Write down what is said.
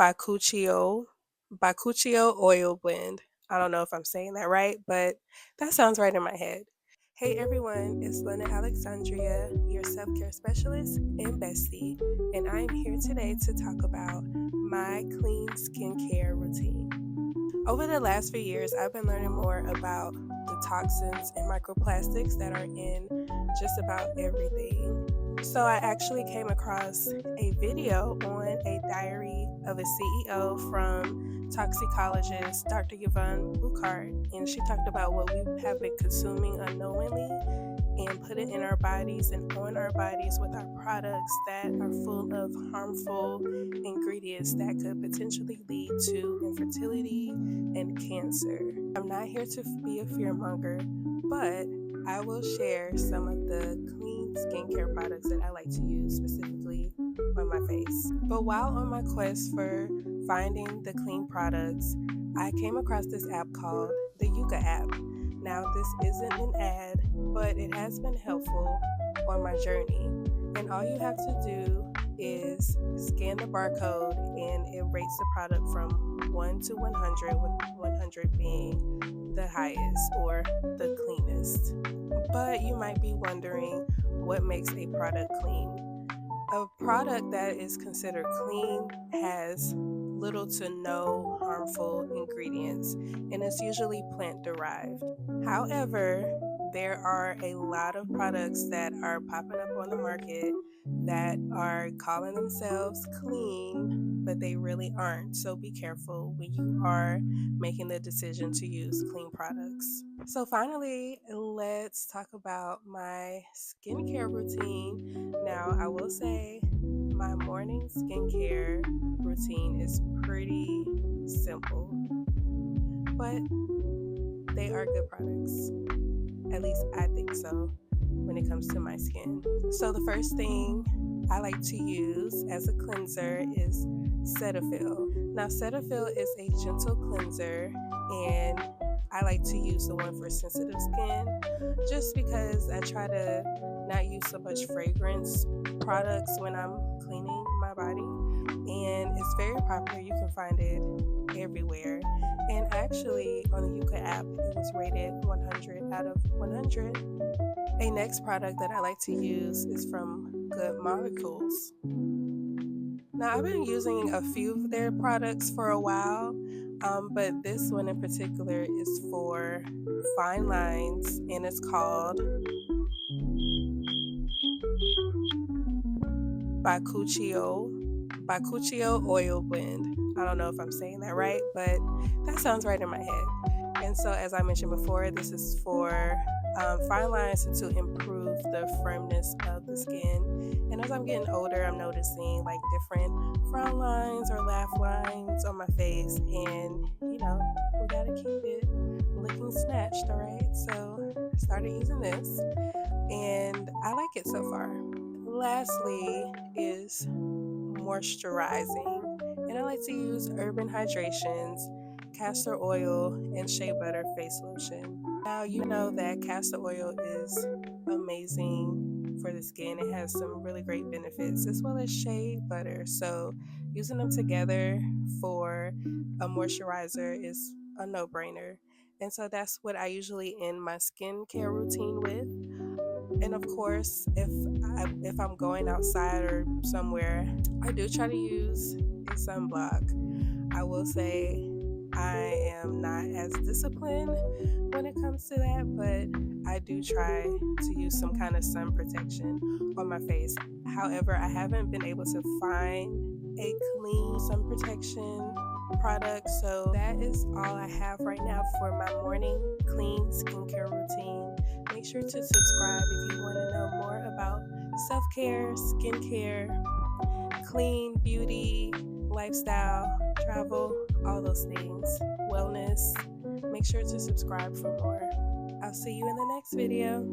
Bakuchio Bakuchio oil blend. I don't know if I'm saying that right, but that sounds right in my head. Hey everyone, it's Lena Alexandria, your self-care specialist and bestie, and I'm here today to talk about my clean skincare routine. Over the last few years, I've been learning more about the toxins and microplastics that are in just about everything. So I actually came across a video on a diary of a CEO from toxicologist Dr. Yvonne Buchart, and she talked about what we have been consuming unknowingly and put it in our bodies and on our bodies with our products that are full of harmful ingredients that could potentially lead to infertility and cancer. I'm not here to be a fearmonger, but I will share some of the clean skincare products that I like to use specifically on my face. But while on my quest for finding the clean products, I came across this app called the Yuka app. Now, this isn't an ad, but it has been helpful on my journey. And all you have to do is scan the barcode and it rates the product from 1 to 100, with 100 being the highest or the cleanest. But you might be wondering what makes a product clean. A product that is considered clean has little to no harmful ingredients, and it's usually plant derived. However, there are a lot of products that are popping up on the market that are calling themselves clean, but they really aren't. So be careful when you are making the decision to use clean products. So, finally, let's talk about my skincare routine. Now, I will say my morning skincare routine is pretty simple, but they are good products. At least I think so when it comes to my skin. So the first thing I like to use as a cleanser is Cetaphil. Now Cetaphil is a gentle cleanser, and I like to use the one for sensitive skin just because I try to not use so much fragrance products when I'm cleaning my body. And it's very popular. You can find it everywhere. And actually, on the Yuka app, it was rated 100 out of 100. A next product that I like to use is from Good Molecules. Now, I've been using a few of their products for a while, but this one in particular is for fine lines, and it's called Bakuchio oil blend. I don't know if I'm saying that right, but that sounds right in my head. And so, as I mentioned before, this is for fine lines and to improve the firmness of the skin. And as I'm getting older, I'm noticing like different frown lines or laugh lines on my face, and we gotta keep it looking snatched, all right? So, I started using this, and I like it so far. Lastly is moisturizing, and I like to use Urban Hydrations, castor oil, and shea butter face lotion. Now, you know that castor oil is amazing for the skin. It has some really great benefits, as well as shea butter. So, using them together for a moisturizer is a no brainer. And so, that's what I usually end my skincare routine with. And of course, if I'm going outside or somewhere, I do try to use a sunblock. I will say I am not as disciplined when it comes to that, but I do try to use some kind of sun protection on my face. However, I haven't been able to find a clean sun protection product, so that is all I have right now for my morning clean skincare routine. Make sure to subscribe if you want to know more about self-care, skincare, clean beauty, lifestyle, travel, all those things, wellness. Make sure to subscribe for more. I'll see you in the next video.